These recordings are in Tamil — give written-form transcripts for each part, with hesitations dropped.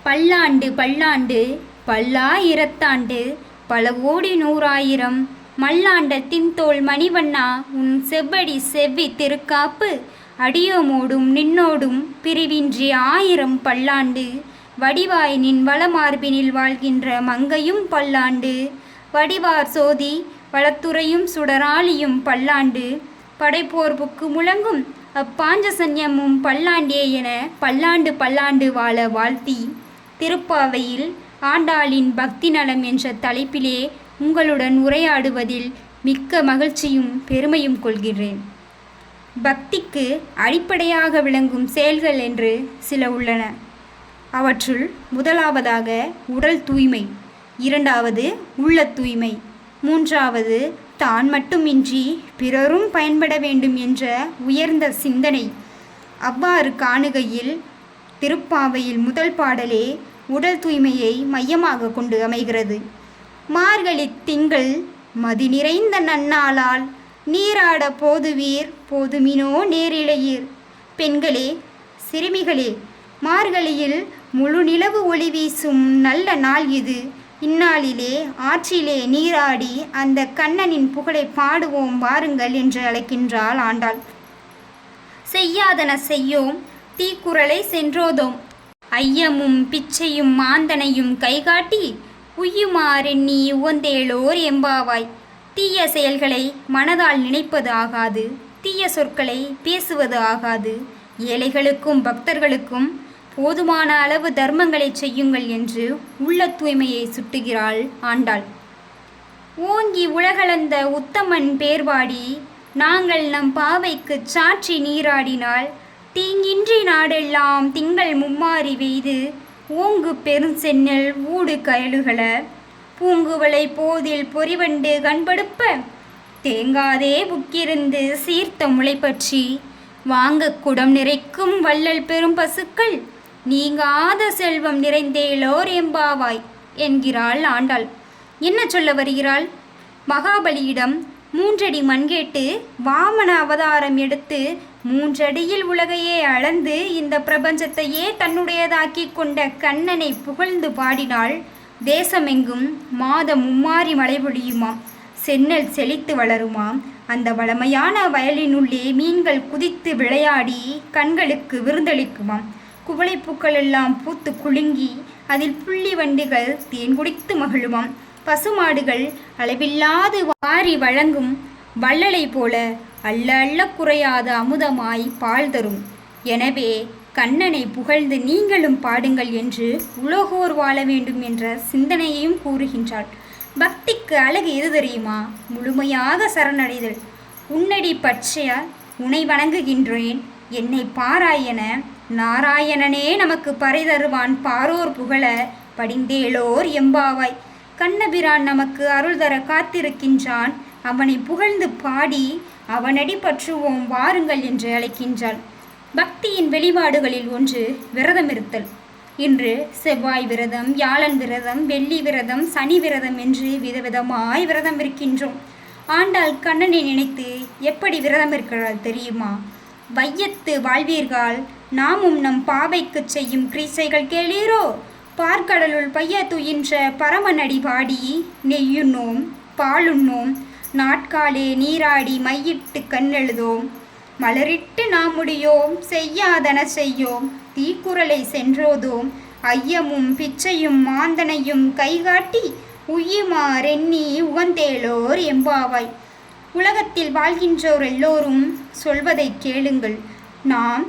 பல்லாண்டு பல்லாண்டு பல்லாயிரத்தாண்டு பல கோடி நூறாயிரம் மல்லாண்ட தின்தோள் மணிவண்ணா உன் செவ்வடி செவ்வி திருக்காப்பு அடியோமோடும் நின்னோடும் பிரிவின்றி ஆயிரம் பல்லாண்டு வடிவாய் நின் வளமார்பினில் வாழ்கின்ற மங்கையும் பல்லாண்டு வடிவார் சோதி வளத்துறையும் சுடராளியும் பல்லாண்டு படைப்போர்ப்புக்கு முழங்கும் அப்பாஞ்சசன்யமும் பல்லாண்டே என பல்லாண்டு பல்லாண்டு வாழ வாழ்த்தி திருப்பாவையில் ஆண்டாளின் பக்தி நலம் என்ற தலைப்பிலே உங்களுடன் உரையாடுவதில் மிக்க மகிழ்ச்சியும் பெருமையும் கொள்கிறேன். பக்திக்கு அடிப்படையாக விளங்கும் செயல்கள் என்று சில உள்ளன. அவற்றுள் முதலாவதாக உடல் தூய்மை, இரண்டாவது உள்ள தூய்மை, மூன்றாவது தான் மட்டுமின்றி பிறரும் பயன்பட வேண்டும் என்ற உயர்ந்த சிந்தனை. அவ்வாறு காணுகையில் திருப்பாவையில் முதல் பாடலே உடல் தூய்மையை மையமாக கொண்டு அமைகிறது. மார்கழி திங்கள் மதி நிறைந்த நன்னாளால் நீராட போதுவீர் போதுமினோ நேரிழையீர். பெண்களே, சிறுமிகளே, மார்கழியில் முழு நிலவு ஒளி வீசும் நல்ல நாள் இது. இந்நாளிலே ஆற்றிலே நீராடி அந்த கண்ணனின் புகழை பாடுவோம் வாருங்கள் என்று அழைக்கின்றாள் ஆண்டாள். செய்யாதன செய்யோம் தீக்குறளை சென்றோதோம், ஐயமும் பிச்சையும் மாந்தனையும் கைகாட்டி உய்யுமாறெண்ணி உவந்தேளோர் எம்பாவாய். தீய செயல்களை மனதால் நினைப்பது ஆகாது, தீய சொற்களை பேசுவது ஆகாது. ஏழைகளுக்கும் பக்தர்களுக்கும் போதுமான அளவு தர்மங்களை செய்யுங்கள் என்று உள்ள தூய்மையை சுட்டுகிறாள் ஆண்டாள். ஓங்கி உலகளந்த உத்தமன் பேர்பாடி நாங்கள் நம் பாவைக்கு சாற்றி நீராடினால் தீங்கின்றி நாடெல்லாம் திங்கள் மும்மாறி வெய்து ஓங்கு பெருஞ்சென்னல் ஊடு கயலுகள பூங்குவளை போதில் பொறிவண்டு கண்படுப்ப தேங்காதே புக்கிருந்து சீர்த்த முளை பற்றி வாங்க குடம் நிறைக்கும் வள்ளல் பெரும் பசுக்கள் நீங்காத செல்வம் நிறைந்தேலோர் எம்பாவாய் என்கிறாள் ஆண்டாள். என்ன சொல்ல வருகிறாள்? மகாபலியிடம் 3 அடி மண் கேட்டு வாமன அவதாரம் எடுத்து 3 அடியில் உலகையே அளந்து இந்த பிரபஞ்சத்தையே தன்னுடையதாக்கி கொண்ட கண்ணனை புகழ்ந்து பாடினாள். தேசமெங்கும் மாதம் மும்மாறி மழை பொழியுமாம், சென்னல் செழித்து வளருமாம். அந்த வளமையான வயலினுள்ளே மீன்கள் குதித்து விளையாடி கண்களுக்கு விருந்தளிக்குமாம். குவளைப்பூக்கள் எல்லாம் பூத்து குலுங்கி அதில் புள்ளி வண்டுகள் தேன் குடித்து மகிழுமாம். பசுமாடுகள் அளவில்லாது வாரி வழங்கும் வள்ளலை போல அள்ள அள்ள குறையாத அமுதமாய் பால் தரும். எனவே கண்ணனை புகழ்ந்து நீங்களும் பாடுங்கள் என்று உலகோர் வாழ வேண்டும் என்ற சிந்தனையையும் கூறுகின்றாள். பக்திக்கு அழகு எது தெரியுமா? முழுமையாக சரணடைதல். உன்னடி பச்சைய உனை வணங்குகின்றேன், என்னை பாராயன நாராயணனே நமக்கு பறை தருவான் பாரோர் புகழ படிந்தேளோர் எம்பாவாய். கண்ணபிரான் நமக்கு அருள் தர காத்திருக்கின்றான், அவனை புகழ்ந்து பாடி அவனடி பற்றுவோம் வாருங்கள் என்று அழைக்கின்றாள். பக்தியின் வெளிப்பாடுகளில் ஒன்று விரதம் இருத்தல். இன்று செவ்வாய் விரதம், வியாழன் விரதம், வெள்ளி விரதம், சனி விரதம் என்று விதவிதமாய் விரதம் இருக்கின்றோம். ஆண்டாள் கண்ணனை நினைத்து எப்படி விரதம் இருக்கிறாள் தெரியுமா? வையத்து வாழ்வீர்கள் நாமும் நம் பாவைக்கு செய்யும் கிரீசைகள் கேளீரோ. பார்க்கடலுள் பைய துயின்ற பரமனடி பாடி நெய்யுண்ணோம் பாலுண்ணோம், நாட்காலே நீராடி மையிட்டு கண்ணெழுதோம், மலரிட்டு நாம் முடியோம் செய்யாதன செய்யோம், தீக்குறளை சென்றோதோம், ஐயமும் பிச்சையும் மாந்தனையும் கைகாட்டி உய்யுமாறெண்ணி உவந்தேளோர் எம்பாவாய். உலகத்தில் வாழ்கின்றோர் எல்லோரும் சொல்வதை கேளுங்கள். நாம்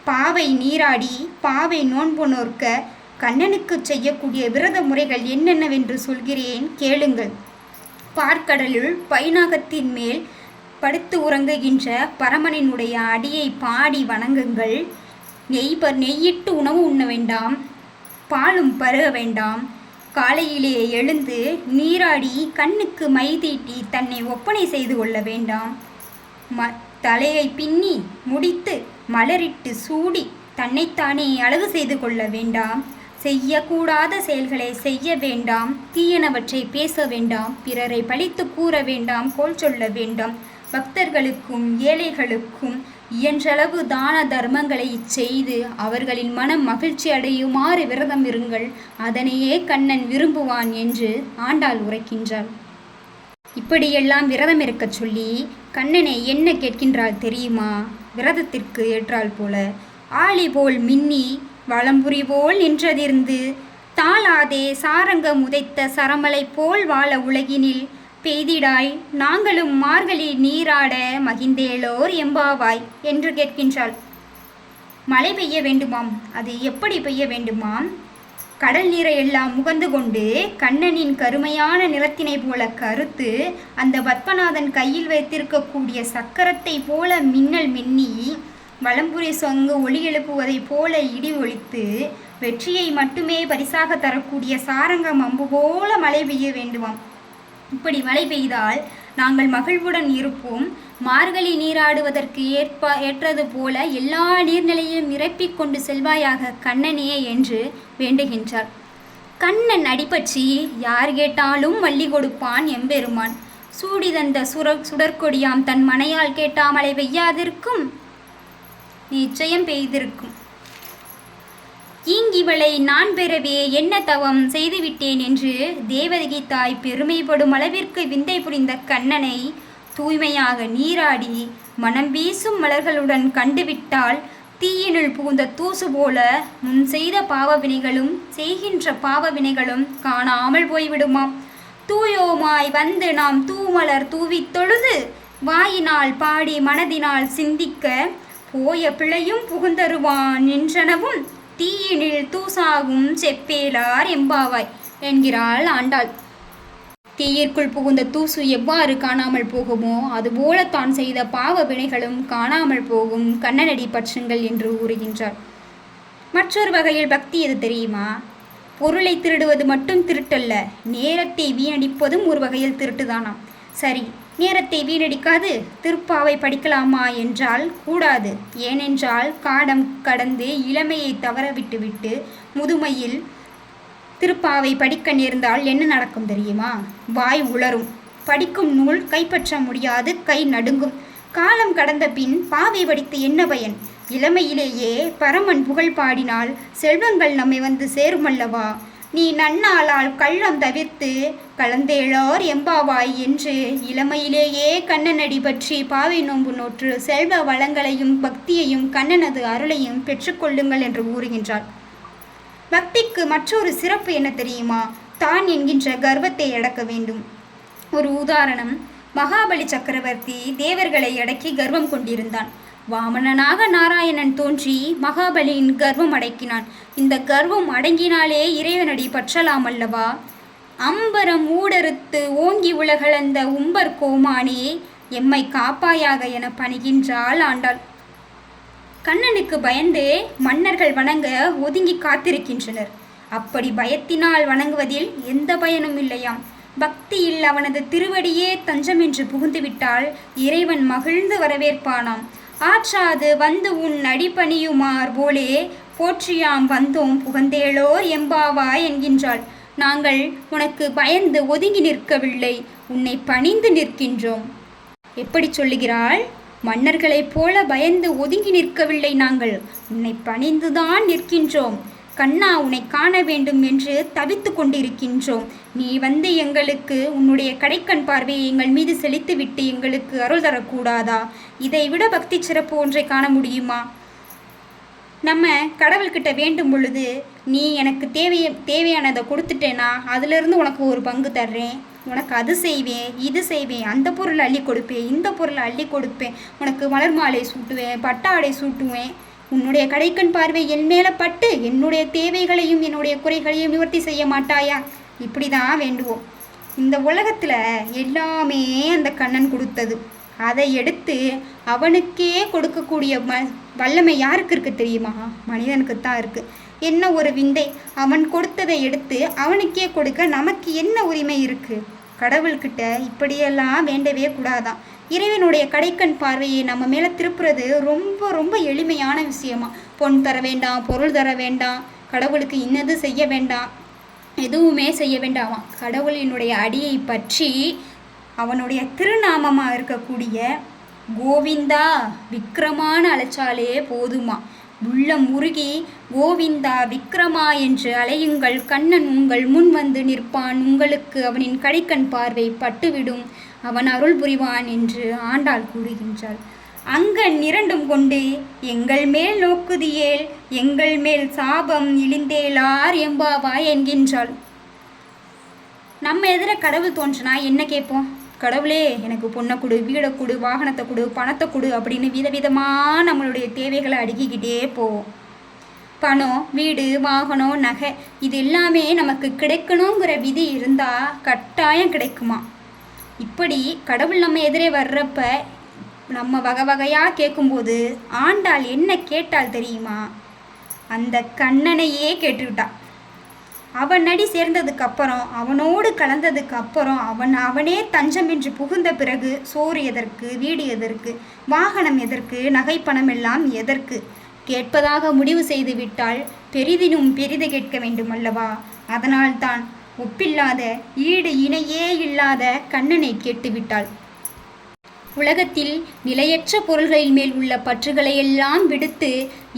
பாவை நீராடி பாவை நோன்பு நோற்க கண்ணனுக்கு செய்யக்கூடிய விரத முறைகள் என்னென்னவென்று சொல்கிறேன் கேளுங்கள். பார்க்கடலுள் பைநாகத்தின் மேல் படுத்து உறங்குகின்ற பரமனினுடைய அடியை பாடி வணங்குங்கள். நெய்யிட்டு உணவு உண்ண வேண்டாம், பாலும் பருக வேண்டாம். காலையிலே எழுந்து நீராடி கண்ணுக்கு மை தீட்டி தன்னை ஒப்பனை செய்து கொள்ள வேண்டாம். தலையை பின்னி முடித்து மலரிட்டு சூடி தன்னைத்தானே அழகு செய்து கொள்ள வேண்டாம். செய்யக்கூடாத செயல்களை செய்ய வேண்டாம், தீயனவற்றை பேச வேண்டாம், பிறரை பழித்து கூற வேண்டாம், கோல் சொல்ல வேண்டாம். பக்தர்களுக்கும் ஏழைகளுக்கும் இயன்றளவு தான தர்மங்களை செய்து அவர்களின் மனம் மகிழ்ச்சி அடையுமாறு விரதம் இருங்கள், அதனையே கண்ணன் விரும்புவான் என்று ஆண்டாள் உரைக்கின்றாள். இப்படியெல்லாம் விரதம் இருக்கச் சொல்லி கண்ணனை என்ன கேட்கின்றாள் தெரியுமா? விரதத்திற்கு ஏற்றாள் போல ஆழி போல் மின்னி வளம்புரி போல் நின்றதிர்ந்து தாளாதே சாரங்கம் உதைத்த சரமலை போல் வாழ உலகினில் பெய்திடாய் நாங்களும் மார்கழி நீராட மகிழ்ந்தேலோர் எம்பாவாய் என்று கேட்கின்றாள். மழை பெய்ய வேண்டுமாம். அது எப்படி பெய்ய வேண்டுமாம்? கடல் நீரை எல்லாம் முகந்து கொண்டு கண்ணனின் கருமையான நிறத்தினை போல கருத்து அந்த பத்மநாதன் கையில் வைத்திருக்கக்கூடிய சக்கரத்தை போல மின்னல் மின்னி வலம்புரி சொங்கு ஒளி எழுப்புவதைப் போல இடி ஒலித்து வெற்றியை மட்டுமே பரிசாக தரக்கூடிய சாரங்கம் அம்பு போல மழை பெய்ய வேண்டுமாம். இப்படி மழை பெய்தால் நாங்கள் மகிழ்வுடன் இருப்போம். மார்கழி நீராடுவதற்கு ஏற்றது போல எல்லா நீர்நிலையும் நிரப்பிக் கொண்டு செல்வாயாக கண்ணனே என்று வேண்டுகின்றார். கண்ணன் அடிபற்றி யார் கேட்டாலும் வள்ளி கொடுப்பான் எம்பெருமான். சூடி தந்த சுடற்கொடியாம் தன் மனையால் கேட்டா மழை பெய்யாதிருக்கும்? நிச்சயம் பெய்திருக்கும். ஈங்கிவளை நான் பெறவே என்ன தவம் செய்துவிட்டேன் என்று தேவதகி தாய் பெருமைப்படும் அளவிற்கு விந்தை புரிந்த கண்ணனை தூய்மையாக நீராடி மனம் வீசும் மலர்களுடன் கண்டுவிட்டால் தீயினுள் புகுந்த தூசு போல முன் செய்த பாவவினைகளும் செய்கின்ற பாவவினைகளும் காணாமல் போய்விடுமாம். தூயோமாய் வந்து நாம் தூமலர் தூவித் தொழுது வாயினால் பாடி மனதினால் சிந்திக்க போய பிழையும் புகுந்தருவான் என்றனவும் தீயினில் தூசாகும் செப்பேலார் எம்பாவாய் என்கிறாள் ஆண்டாள். தீயிற்குள் புகுந்த தூசு எவ்வாறு காணாமல் போகுமோ அதுபோல தான் செய்த பாவ வினைகளும் காணாமல் போகும், கண்ணனடி பற்றுங்கள் என்று கூறுகின்றார். மற்றொரு வகையில் பக்தி எது தெரியுமா? பொருளை திருடுவது மட்டும் திருட்டல்ல, நேரத்தை வீணடிப்பதும் ஒரு வகையில் திருட்டுதானாம். சரி, நேரத்தை வீணடிக்காது திருப்பாவை படிக்கலாமா என்றால் கூடாது. ஏனென்றால் காலம் கடந்து இளமையை தவறவிட்டுவிட்டு முதுமையில் திருப்பாவை படிக்க நேர்ந்தால் என்ன நடக்கும் தெரியுமா? வாய் உளரும், படிக்கும் நூல் கைப்பற்ற முடியாது, கை நடுங்கும். காலம் கடந்த பின் பாவை படித்து என்ன பயன்? இளமையிலேயே பரமன் புகழ் பாடினால் செல்வங்கள் நம்மை வந்து சேருமல்லவா? நீ நன்னாளால் கள்ளம் தவிர்த்து கலந்தேளோர் எம்பாவாய் என்று இளமையிலேயே கண்ணனடி பற்றி பாவை நோன்பு நோற்று செல்வ வளங்களையும் பக்தியையும் கண்ணனது அருளையும் பெற்றுக்கொள்ளுங்கள் என்று கூறுகின்றார். பக்திக்கு மற்றொரு சிறப்பு என்ன தெரியுமா? தான் என்கின்ற கர்வத்தை அடக்க வேண்டும். ஒரு உதாரணம், மகாபலி சக்கரவர்த்தி தேவர்களை அடக்கி கர்வம் கொண்டிருந்தான். வாமனனாக நாராயணன் தோன்றி மகாபலியின் கர்வம் அடக்கினான். இந்த கர்வம் அடங்கினாலே இறைவனடி பற்றலாம் அல்லவா? அம்பரம் ஊடறுத்து ஓங்கி உலகளந்த உம்பர் கோமானே எம்மை காப்பாயாக என பணிகின்றாள் ஆண்டாள். கண்ணனுக்கு பயந்தே மன்னர்கள் வணங்க ஒதுங்கி காத்திருக்கின்றனர். அப்படி பயத்தினால் வணங்குவதில் எந்த பயனும் இல்லையாம். பக்தியில் அவனது திருவடியே தஞ்சம் என்று புகுந்துவிட்டால் இறைவன் மகிழ்ந்து வரவேற்பானாம். ஆற்றாது வந்து உன் அடிபணியுமார் போலே போற்றியாம் வந்தோம் புகந்தேளோர் எம்பாவாய் என்கின்றாள். நாங்கள் உனக்கு பயந்து ஒதுங்கி நிற்கவில்லை, உன்னை பணிந்து நிற்கின்றோம். எப்படி சொல்லுகிறாள்? மன்னர்களைப் போல பயந்து ஒதுங்கி நிற்கவில்லை, நாங்கள் உன்னை பணிந்துதான் நிற்கின்றோம். கண்ணா, உன்னை காண வேண்டும் என்று தவித்து கொண்டிருக்கின்றோம். நீ வந்து எங்களுக்கு உன்னுடைய கடைக்கண் பார்வையை எங்கள் மீது செலுத்திவிட்டு எங்களுக்கு அருள் தரக்கூடாதா? இதைவிட பக்தி சிறப்பு ஒன்றை காண முடியுமா? நம்ம கடவுள்கிட்ட வேண்டும் பொழுது, நீ எனக்கு தேவையானதை கொடுத்துட்டேனா அதிலிருந்து உனக்கு ஒரு பங்கு தர்றேன், உனக்கு அது செய்வேன், இது செய்வேன், அந்த பொருளை அள்ளி கொடுப்பேன், இந்த பொருளை அள்ளி கொடுப்பேன், உனக்கு மலர் மாலை சூட்டுவேன், பட்டாடை சூட்டுவேன், உன்னுடைய கடைக்கண் பார்வை என் மேலே பட்டு என்னுடைய தேவைகளையும் என்னுடைய குறைகளையும் நிவர்த்தி செய்ய மாட்டாயா? இப்படி தான் வேண்டுவோம். இந்த உலகத்தில் எல்லாமே அந்த கண்ணன் கொடுத்தது. அதை எடுத்து அவனுக்கே கொடுக்கக்கூடிய வல்லமை யாருக்கு இருக்குது தெரியுமா? மனிதனுக்கு தான் இருக்குது. என்ன ஒரு விந்தை! அவன் கொடுத்ததை எடுத்து அவனுக்கே கொடுக்க நமக்கு என்ன உரிமை இருக்குது? கடவுள்கிட்ட இப்படியெல்லாம் வேண்டவே கூடாதான். இறைவனுடைய கடைக்கண் பார்வையை நம்ம மேலே திருப்புறது ரொம்ப ரொம்ப எளிமையான விஷயமா. பொன் தர வேண்டாம், பொருள் தர வேண்டாம், கடவுளுக்கு இன்னது செய்ய வேண்டாம், எதுவுமே செய்ய வேண்டாமா. கடவுளினுடைய அடியை பற்றி அவனுடைய திருநாமமாக இருக்கக்கூடிய கோவிந்தா விக்ரமான்னு அழைச்சாலே போதுமா. உள்ளம் உருகி கோவிந்தா விக்ரமா என்று அலையுங்கள். கண்ணன் உங்கள் முன் வந்து நிற்பான். உங்களுக்கு அவனின் கடைக்கண் பார்வை பட்டுவிடும். அவன் அருள் புரிவான் என்று ஆண்டாள் கூறுகின்றாள். அங்கன் இரண்டும் கொண்டு எங்கள் மேல் நோக்குதியேல், எங்கள் மேல் சாபம் இழிந்தேலார் எம்பாவாய் என்கின்றாள். நம்ம எதிர கடவுள் தோன்றுனா என்ன கேட்போம்? கடவுளே எனக்கு பொண்ணை கொடு, வீடை கொடு, வாகனத்தை கொடு, பணத்தை கொடு அப்படின்னு விதவிதமாக நம்மளுடைய தேவைகளை அடுக்கிக்கிட்டே போவோம். பணம், வீடு, வாகனம், நகை இது எல்லாமே நமக்கு கிடைக்கணுங்கிற விதி இருந்தால் கட்டாயம் கிடைக்குமா? இப்படி கடவுள் நம்ம எதிரே வர்றப்ப நம்ம வகை வகையாக கேட்கும்போது ஆண்டாள் என்ன கேட்டால் தெரியுமா? அந்த கண்ணனையே கேட்டுவிட்டா. அவன் அடி சேர்ந்ததுக்கு அப்புறம், அவனோடு கலந்ததுக்கு அப்புறம், அவனே தஞ்சம் என்று புகுந்த பிறகு சோறு எதற்கு, வீடு எதற்கு, வாகனம் எதற்கு, நகைப்பணம் எல்லாம் எதற்கு? கேட்பதாக முடிவு செய்து விட்டால் பெரிதினும் பெரிது கேட்க வேண்டும் அல்லவா? அதனால்தான் ஒப்பில்லாத ஈடு இணையே இல்லாத கண்ணனை கேட்டுவிட்டாள். உலகத்தில் நிலையற்ற பொருள்களின் மேல் உள்ள பற்றுகளையெல்லாம் விடுத்து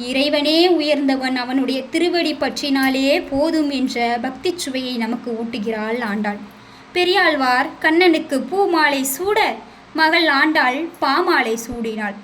இறைவனே உயர்ந்தவன், அவனுடைய திருவடி பற்றினாலே போதும் என்ற பக்தி சுவையை நமக்கு ஊட்டுகிறாள் ஆண்டாள். பெரியாழ்வார் கண்ணனுக்கு பூமாலை சூட, மகள் ஆண்டாள் பாமாலை சூடினாள்.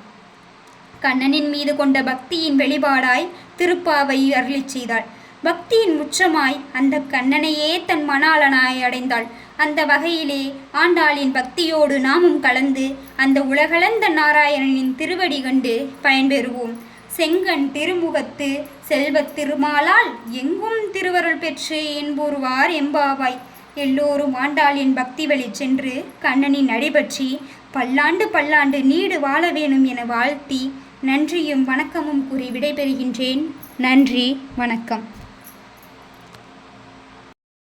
கண்ணனின் மீது கொண்ட பக்தியின் வெளிப்பாடாய் திருப்பாவை அருளி செய்தாள். பக்தியின் உச்சமாய் அந்த கண்ணனையே தன் மணாளனாய் அடைந்தாள். அந்த வகையிலே ஆண்டாளின் பக்தியோடு நாமும் கலந்து அந்த உலகளந்த நாராயணனின் திருவடி கண்டு பயன்பெறுவோம். செங்கண் திருமுகத்து செல்வத் திருமாலால் எங்கும் திருவருள் பெற்று என்போருவார் எம்பாவாய். எல்லோரும் ஆண்டாளின் பக்தி வழி சென்று கண்ணனின் அடிபற்றி பல்லாண்டு பல்லாண்டு நீடு வாழ வேணும் என வாழ்த்தி நன்றியும் வணக்கமும் கூறி விடைபெறுகின்றேன். நன்றி, வணக்கம்.